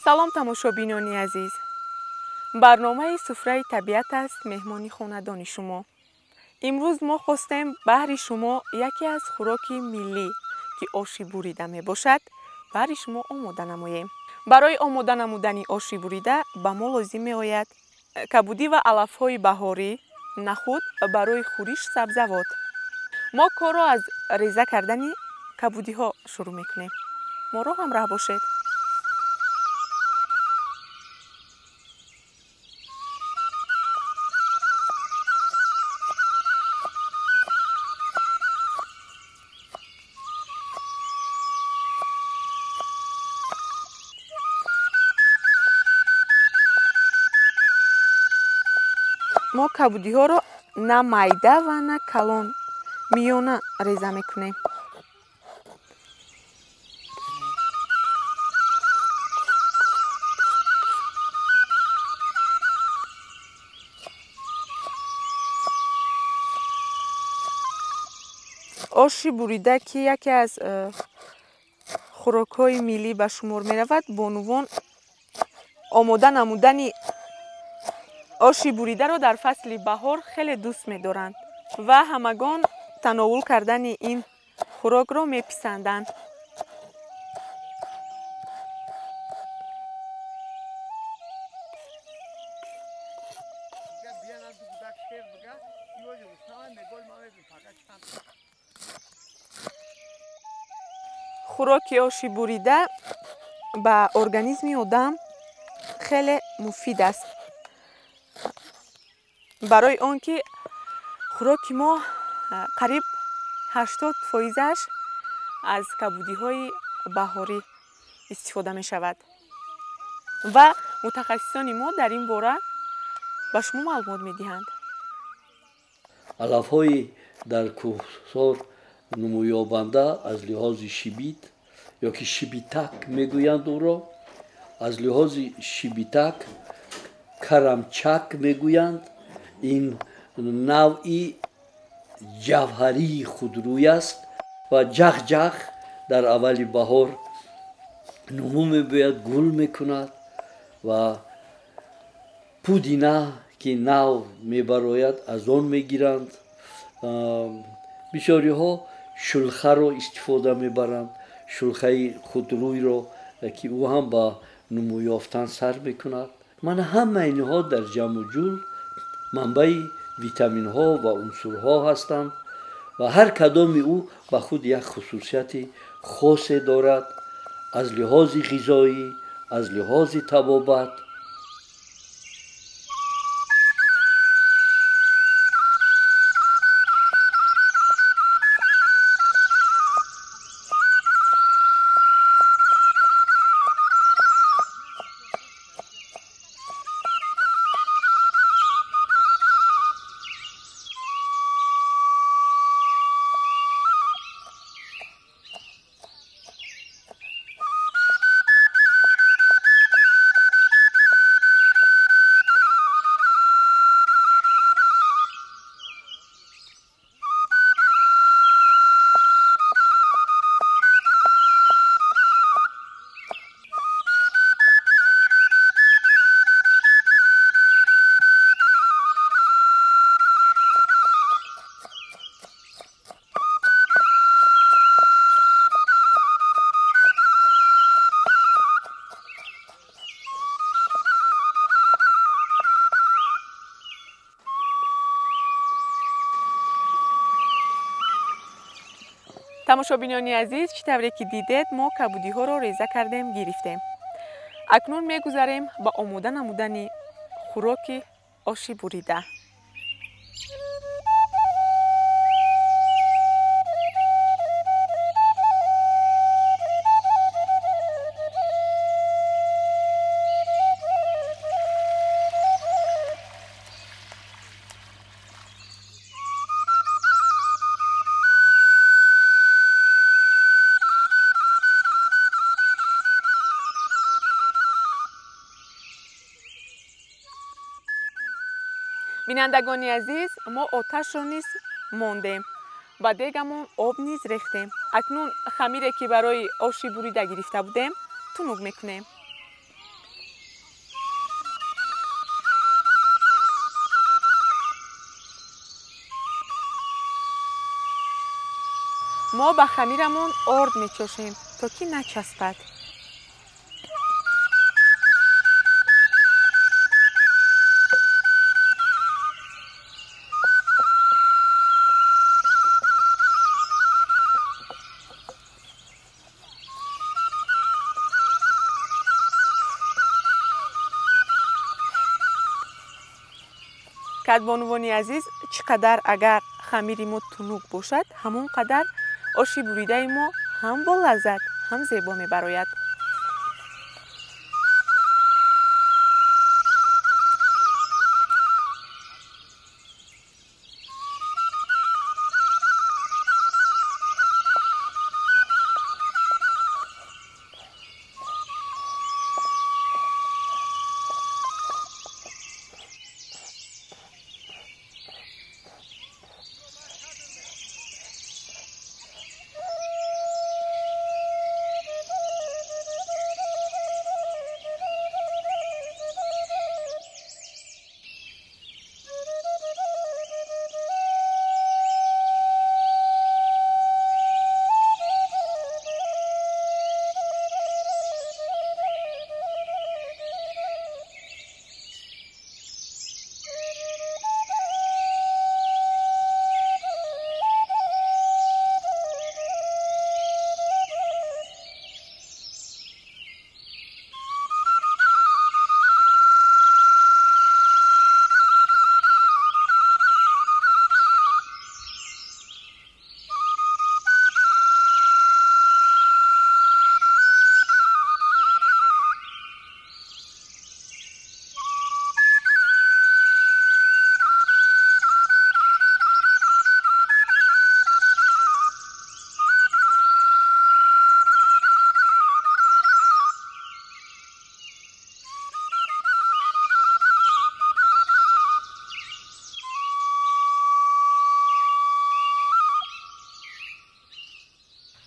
سلام تماشابینان عزیز. برنامه سفره طبیعت است مهمانی خاندان شما. امروز ما خواستیم بهر شما یکی از خوراک ملی که آشی بریده می باشد بهر شما آماده نماییم. برای آماده نمودن آشی بریده به ما لازم می آید کبودی و علف های بهاری، نخود برای خورش سبزوات. ما کار را از ریزه کردن کبودی ها شروع می کنیم. ما را همراه باشید. ما کبودی ها را نه میده و نه کلان میانه ریزه میکنیم. آشی بریده که یکی از خوراک های ملی به شمار می رود، بانوان آماده نمودن آشی بریده را در فصل بهار خیلی دوست می دارند و همگان تناول کردن این خوراک را می پسندند. خوراک آشی بریده به ارگانیسم آدم خیلی مفید است. برای آنکه خوراک ما قریب 80% از کبودی های بهاری استفاده می شود و متخصصان ما در این باره به شما معلومات می دهند. علف های در کوهسار نمویابنده از لحاظ شیبیت یا که شیبیتک میگویند او را، از لحاظ شیبیتک کرمچک میگویند. این نوعی جوهری خودروی است و جغ جغ در اول بهار نمو میباید، گل میکند و پودینه که نو میبراید از آن میگیرند. بسیاری ها شلخه را استفاده میبرند، شلخه خودروی را که او هم با نمو یافتن سر میکند. من همه اینها در جمع و جور منبع ویتامین ها و عنصرها هستند و هر کدام او به خود یک خصوصیت خاص دارد، از لحاظ غذایی، از لحاظ طبابت. تماشابینان عزیز، چطوری که دیدید ما کبودی ها را ریزه کردیم گرفتیم. اکنون میگذاریم به آماده نمودن خوراک آشی بریده. بینندگان عزیز، ما آتش را نیز ماندیم و دیگمون آب نیز ریختیم. اکنون خمیری که برای آشی بریده گرفته بودیم تنوگ میکنیم. ما به خمیرمون آرد میچوشیم تا که نچسبد. کدبانوانی عزیز، چقدر اگر خمیر ما تنوک باشد همون قدر آشی بریده ما هم با لذت هم زیبا میبراید.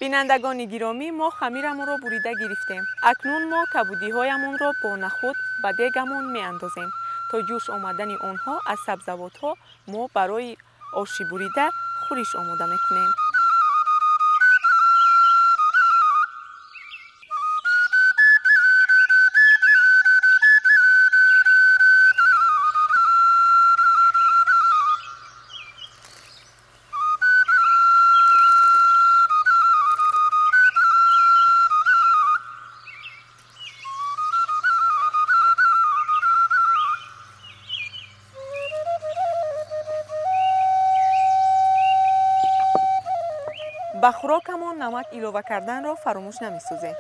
بینندگان گرامی، ما خمیرمون را بریده گرفتیم. اکنون ما کبودی هایمون را با نخود به دیگمون می اندازیم تا جوش آمدن آنها از سبزوات ها ما برای آشی بریده خورش آماده می کنیم. به خوراکمون نمک ایلوه کردن را فراموش نمی‌سازیم.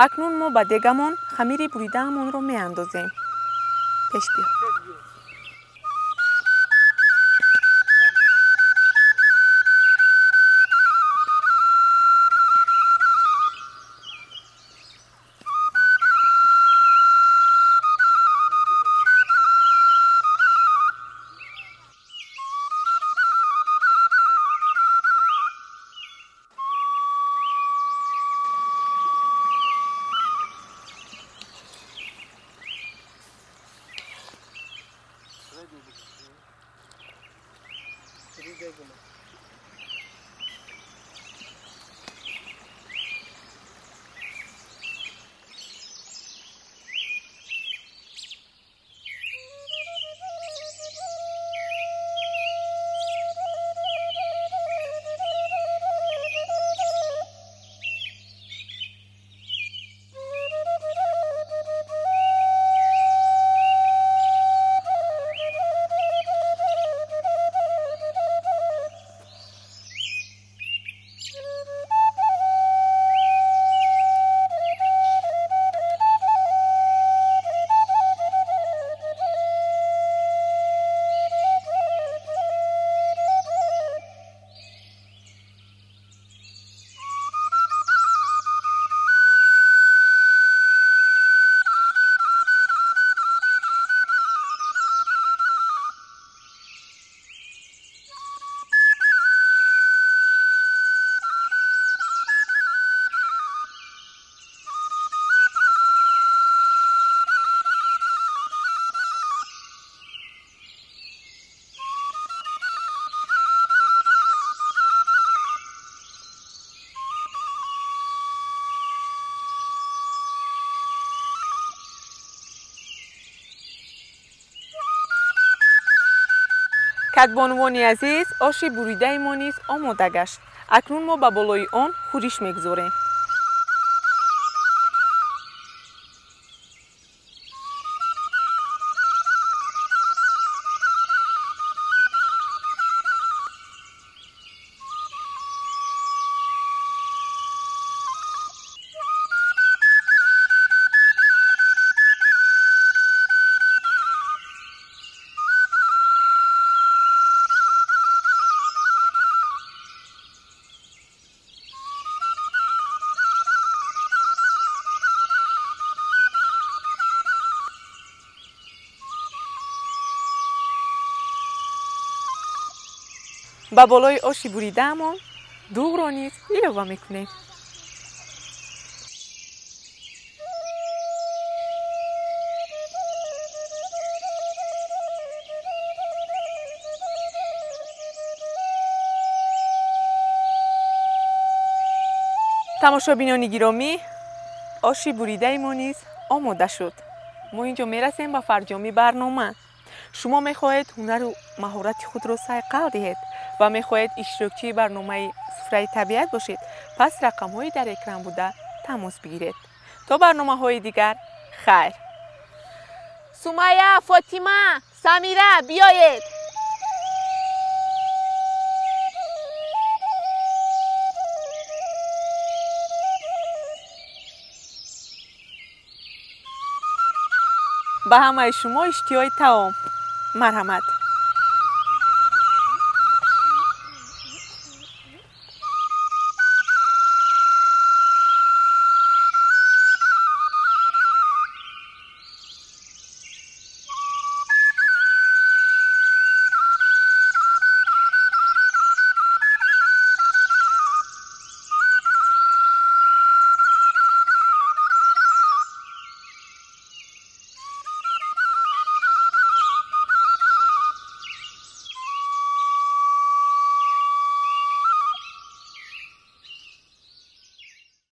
اکنون ما به دیگمان خمیر بریده‌مان را می‌اندازیم. پیش بیا. کدبانوانی عزیز، آش بریده ما نیز آماده گشت. اکنون ما به بالای آن خورش میگذاریم. با بالای آش بریده‌مان دوغ را نیز ilova میکنیم. تماشابینان گرامی، آش بریده ما نیز آماده شد. ما اینجا میرسیم به فرجامی برنامه. شما میخواهید هنر و مهارت خود را صقل دهید و میخواهید اشتراکچی برنامه سفره طبیعت باشید، پس رقم های در اکران بوده تماس بگیرید. تا برنامه های دیگر، خیر. سمیه، فاطمه، سمیره بیایید. به همه شما اشتیای طعام. مرحمت.